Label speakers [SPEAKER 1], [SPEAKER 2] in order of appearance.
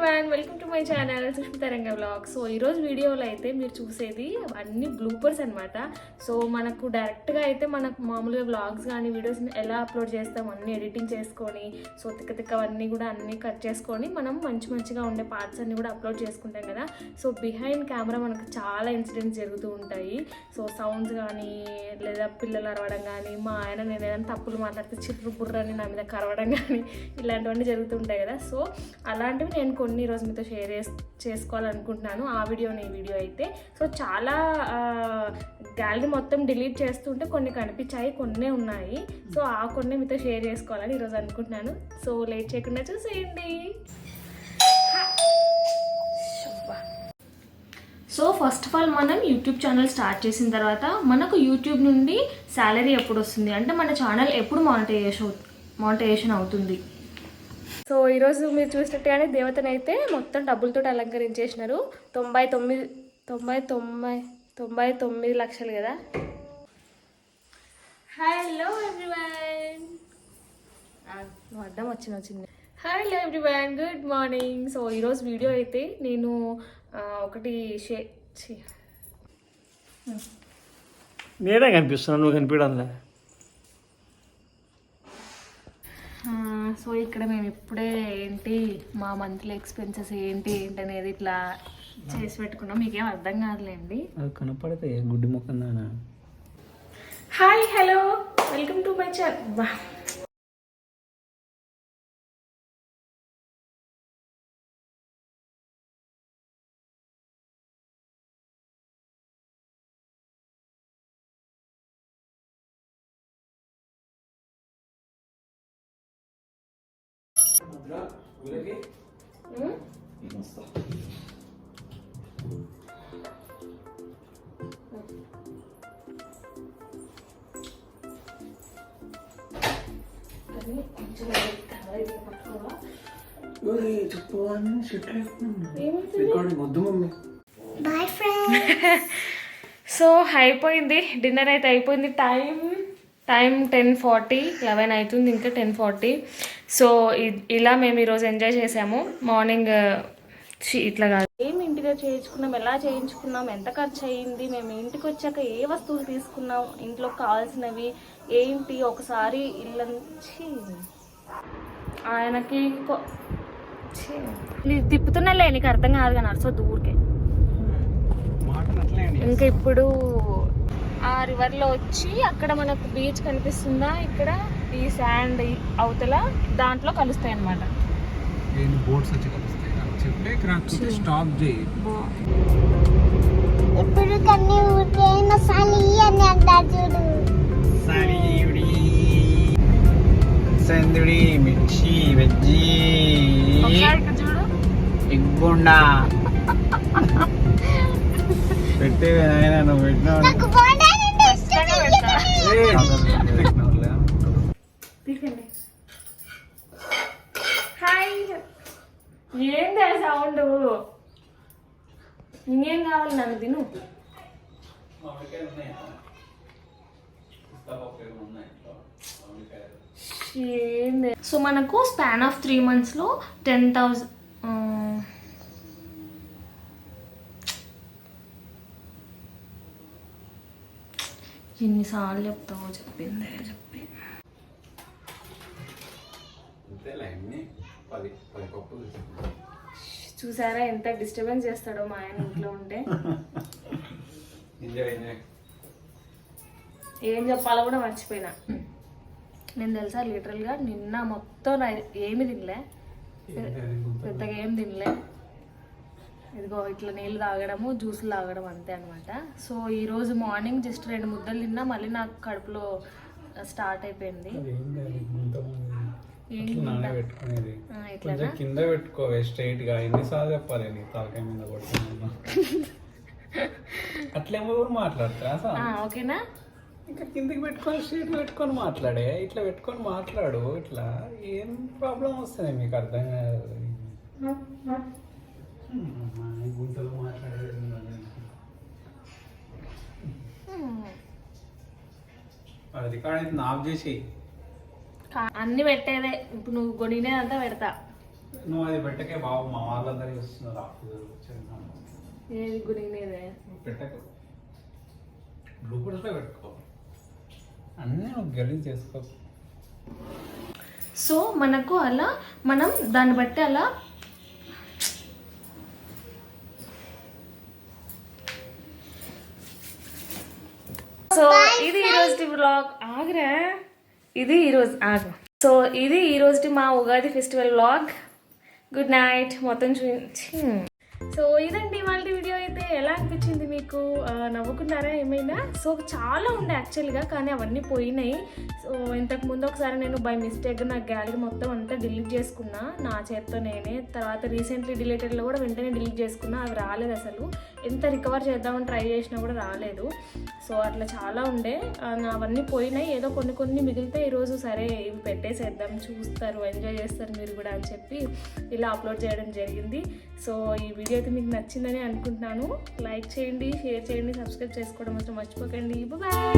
[SPEAKER 1] Everyone, welcome to my channel Sushmita రంగ vlog. So ఈరోజు వీడియోలో అయితే మీరు చూసేది అన్ని బ్లూపర్స్ అనమాట. సో మనకు డైరెక్ట్గా అయితే మనకు మామూలుగా వ్లాగ్స్ కానీ వీడియోస్ ఎలా అప్లోడ్ చేస్తాం అన్నీ ఎడిటింగ్ చేసుకొని, సో తిక్కవన్నీ కూడా అన్నీ కట్ చేసుకొని మనం మంచిగా ఉండే పార్ట్స్ అన్నీ కూడా అప్లోడ్ చేసుకుంటాం కదా. సో బిహైండ్ కెమెరా మనకు చాలా ఇన్సిడెంట్స్ జరుగుతూ ఉంటాయి. సో సౌండ్స్ కానీ లేదా పిల్లలు అరవడం కానీ, మా ఆయన నేను ఏదైనా తప్పులు మాట్లాడితే చిప్పు బుర్రని నా మీద కరవడం కానీ ఇలాంటివన్నీ జరుగుతుంటాయి కదా. సో అలాంటివి నేను కొన్ని రోజు మీతో షేర్ చేసుకోవాలనుకుంటున్నాను. ఆ వీడియో అయితే సో చాలా గ్యాలరీ మొత్తం డిలీట్ చేస్తుంటే కొన్ని కనిపించాయి, కొన్ని ఉన్నాయి. సో ఆ కొన్ని మీతో షేర్ చేసుకోవాలని ఈరోజు అనుకుంటున్నాను. సో లేట్ చేయకుండా చూసేయండి. సో ఫస్ట్ ఆఫ్ ఆల్ మనం యూట్యూబ్ ఛానల్ స్టార్ట్ చేసిన తర్వాత మనకు యూట్యూబ్ నుండి శాలరీ ఎప్పుడు వస్తుంది అంటే మన ఛానల్ ఎప్పుడు మానిటైజేషన్ అవుతుంది. సో ఈరోజు మీరు చూసినట్టుగానే దేవతనైతే మొత్తం డబ్బులతో అలంకరించేసినారు. 99 లక్షలు కదా. హలో ఎవ్రీవన్, అడ్డం వచ్చింది. Hello everyone, good morning. So ఈరోజు వీడియో అయితే నేను ఒకటి
[SPEAKER 2] నేనే కనిపిస్తున్నాను, నువ్వు కనిపించడంలే.
[SPEAKER 1] సో ఇక్కడ మేము ఇప్పుడే ఏంటి మా మంత్లీ ఎక్స్పెన్సెస్ ఏంటి అనేది ఇట్లా చేసి పెట్టుకున్నాం. మీకేం అర్థం కాదులేండి,
[SPEAKER 2] అది కనపడితే గుడ్డి మొక్కనా.
[SPEAKER 1] Hi hello welcome to my channel. So అయిపోయింది, డిన్నర్ అయితే అయిపోయింది. టైం 10:40, 11 అవుతుంది, ఇంకా 10:40. సో ఇలా మేము ఈరోజు ఎంజాయ్ చేసాము. మార్నింగ్ ఇట్లా కాదు, ఏం ఇంటిగా చేయించుకున్నాం, ఎలా చేయించుకున్నాం, ఎంత ఖర్చు అయ్యింది, మేము ఇంటికి వచ్చాక ఏ వస్తువులు తీసుకున్నాం, ఇంట్లో కావాల్సినవి ఏంటి, ఒకసారి ఇల్లంచి ఆయనకి తిప్పుతున్నలే నీకు అర్థం కాదు కానీ అరసో దూరికే. ఇంకా ఇప్పుడు ఆ రివర్లో వచ్చి అక్కడ మనకు బీచ్ కనిపిస్తుందా, ఇక్కడ ఈ శాండ్ అవతల దాంట్లో కలుస్తాయి అన్నమాట.
[SPEAKER 3] ఇప్పుడు కన్నీ ఊరికైనా సాలి అని అంటారు చూడు.
[SPEAKER 2] సందుడి మిర్చి వెజ్జి
[SPEAKER 1] చూడు
[SPEAKER 2] ఇగ్గుండా పెట్టే నువ్వు పెట్టినావు.
[SPEAKER 1] హాయ్, ఏంది సౌండ్? ఇంకేం కావాలి నన్ను తిను. సో మనకు స్పాన్ ఆఫ్ 3 monthsలో 10,000 ఎన్నిసార్లు చెప్తావో చెప్పి చూసారా ఎంత డిస్టర్బెన్స్ చేస్తాడో మా ఆయన ఇంట్లో ఉంటే. ఏం చెప్పాలో కూడా మర్చిపోయినా నేను, తెలుసా లిటరల్గా నిన్న మొత్తం ఏమి తినలే, పెద్దగా ఏం తినలే. ఇదిగో ఇట్లా నీళ్ళు తాగడము, జ్యూసులు తాగడం అంతే అనమాట. సో ఈరోజు మార్నింగ్ జస్ట్ 2 ముద్దలు తిన్నా, మళ్ళీ నాకు కడుపులో స్టార్ట్ అయిపోయింది.
[SPEAKER 2] కింద పెట్టుకోవే స్ట్రైట్ గా, ఎన్నిసార్లు చెప్పాలి నీ తలకాయ మీద కొట్టుకున్నా. అట్లేమో కూడా మాట్లాడతా
[SPEAKER 1] ఓకేనా.
[SPEAKER 2] ఇంకా కిందకి పెట్టుకొని స్ట్రైట్ పెట్టుకొని మాట్లాడే, ఇట్లా పెట్టుకొని మాట్లాడు. ఇట్లా ఏం ప్రాబ్లం వస్తుంది మీకు అర్థం కాదు. గుంటలు మాట్లాడేది రికార్డ్ అయితే ఆఫ్ చేసి
[SPEAKER 1] అన్ని పెట్టేదే. ఇప్పుడు నువ్వు కొనినే అంతా పెడతా,
[SPEAKER 2] నువ్వు అది పెట్టకే బాబు, మా వాళ్ళందరూ చూస్తున్నారు ఆఫీస్
[SPEAKER 1] ఏది గురిగినేదే
[SPEAKER 2] పెట్టకు, బ్లూపర్స్లో పెట్టుకో, అన్నీ నువ్వు గెలిచి చేసుకో.
[SPEAKER 1] సో మనకు అలా మనం దాన్ని బట్టి అలా సో ఇది ఈరోజు వ్లాగ్. ఆగరా, ఇది ఈరోజు ఆగు. సో ఇది ఈరోజు మా Ugadi festival vlog. Good night. మొత్తం చూపించి సో ఇదండి వాళ్ళ వీడియో. అయితే ఎలా అనిపించింది మీకు? నవ్వుకున్నారా ఏమైనా? సో చాలా ఉండే యాక్చువల్గా, కానీ అవన్నీ పోయినాయి. సో ఇంతకు ముందు ఒకసారి నేను బై మిస్టేక్ నా గ్యాలరీ మొత్తం అంతా డిలీట్ చేసుకున్నా నా చేత్తో నేనే. తర్వాత రీసెంట్లీ డిలీటెడ్లో కూడా వెంటనే డిలీట్ చేసుకున్నా, అవి రాలేదు అసలు. ఎంత రికవర్ చేద్దామని ట్రై చేసినా కూడా రాలేదు. సో అట్లా చాలా ఉండే, అవన్నీ పోయినాయి. ఏదో కొన్ని మిగిలితే ఈరోజు సరే ఇవి పెట్టేసేద్దాం, చూస్తారు, ఎంజాయ్ చేస్తారు మీరు కూడా అని చెప్పి ఇలా అప్లోడ్ చేయడం జరిగింది. సో ఈ వీడియో అయితే మీకు నచ్చిందని అనుకుంటున్నాను. లైక్ చేయండి, షేర్ చేయండి, సబ్స్క్రైబ్ చేసుకోవడం మాత్రం మర్చిపోకండి. బాయ్.